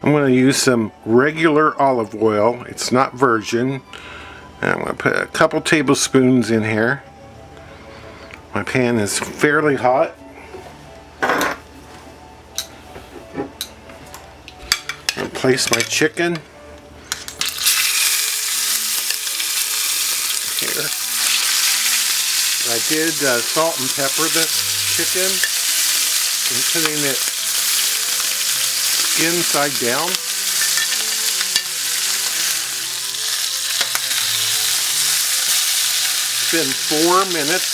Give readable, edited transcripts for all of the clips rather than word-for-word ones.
I'm going to use some regular olive oil. It's not virgin. And I'm going to put a couple tablespoons in here. My pan is fairly hot. I'll place my chicken here. I did salt and pepper the chicken and putting it inside down. It's been 4 minutes.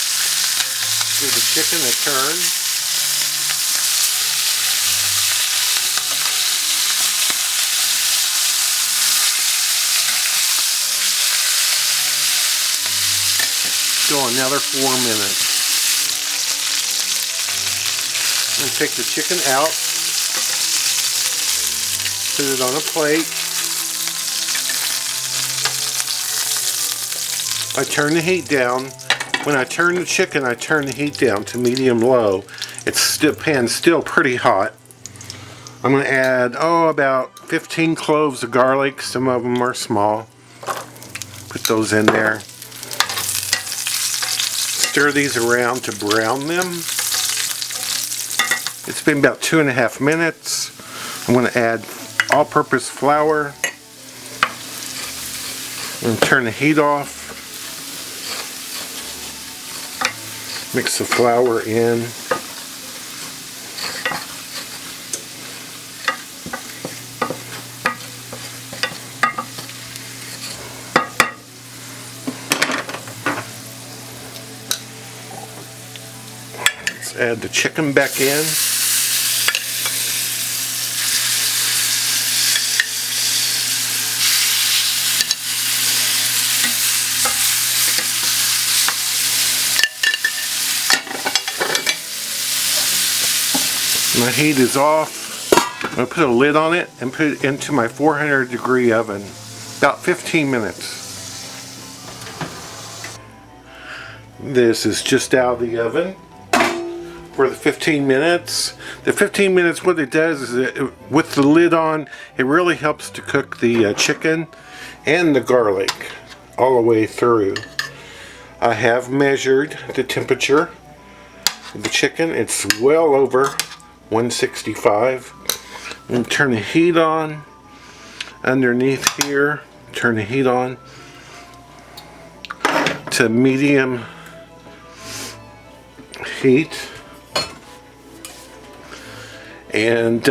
Give the chicken a turn. Still another 4 minutes. And take the chicken out. Put it on a plate. I turn the heat down. When I turn the chicken, I turn the heat down to medium-low. The pan's still pretty hot. I'm going to add, about 15 cloves of garlic. Some of them are small. Put those in there. Stir these around to brown them. It's been about 2.5 minutes. I'm going to add all-purpose flour. I'm going to turn the heat off. Mix the flour in. Let's add the chicken back in. My heat is off. I'm going to put a lid on it and put it into my 400-degree oven. About 15 minutes. This is just out of the oven for the 15 minutes. The 15 minutes, what it does is, with the lid on, it really helps to cook the chicken and the garlic all the way through. I have measured the temperature of the chicken. It's well over 165. And turn the heat on underneath here. Turn the heat on to medium heat, and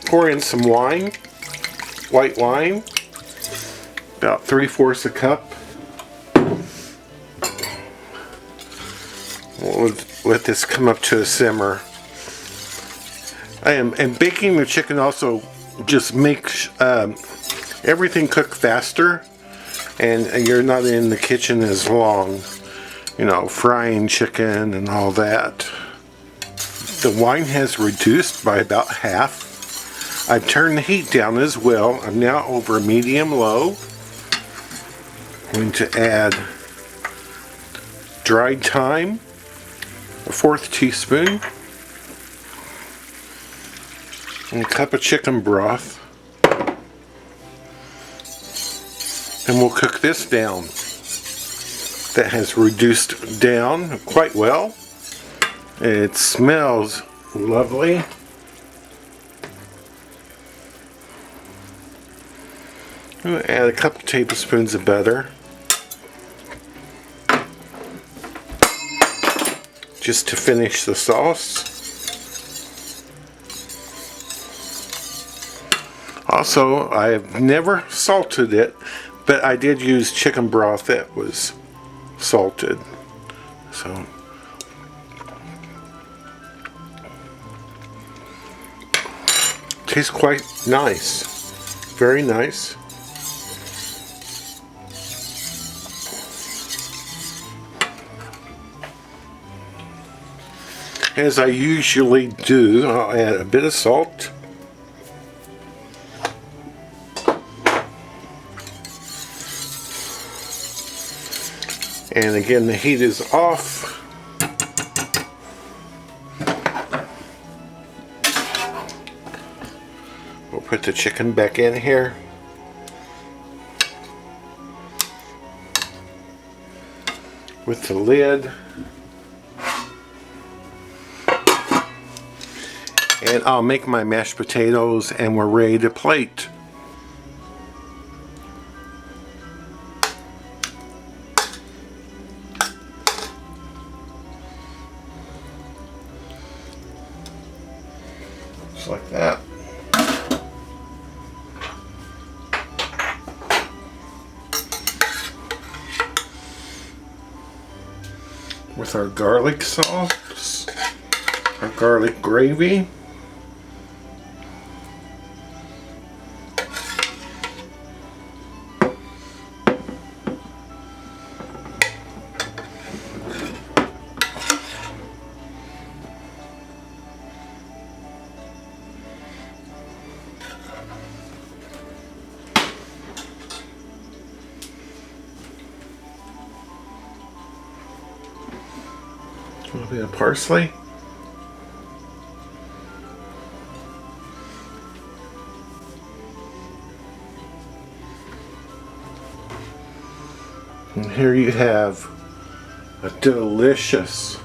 pour in some wine, white wine, about 3/4 a cup. We'll let this come up to a simmer. And baking the chicken also just makes everything cook faster, and you're not in the kitchen as long, frying chicken and all that. The wine has reduced by about half. I've turned the heat down as well. I'm now over medium-low. I'm going to add dried thyme, 1/4 teaspoon. And a cup of chicken broth, and we'll cook this down. That has reduced down quite well. It smells lovely. I'm going to add a couple tablespoons of butter just to finish the sauce. Also, I have never salted it, but I did use chicken broth that was salted. So, tastes quite nice. Very nice. As I usually do, I'll add a bit of salt. And again, the heat is off. We'll put the chicken back in here. With the lid. And I'll make my mashed potatoes and we're ready to plate. Just like that. With our garlic sauce, our garlic gravy. A little bit of parsley. And here you have a delicious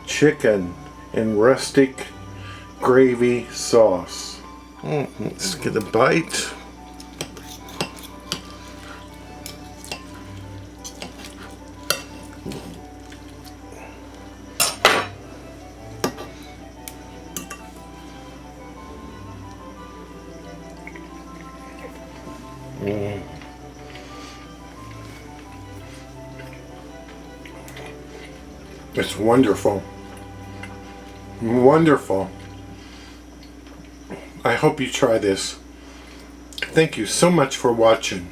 chicken and rustic gravy sauce. Let's get a bite. It's wonderful. Wonderful. I hope you try this. Thank you so much for watching.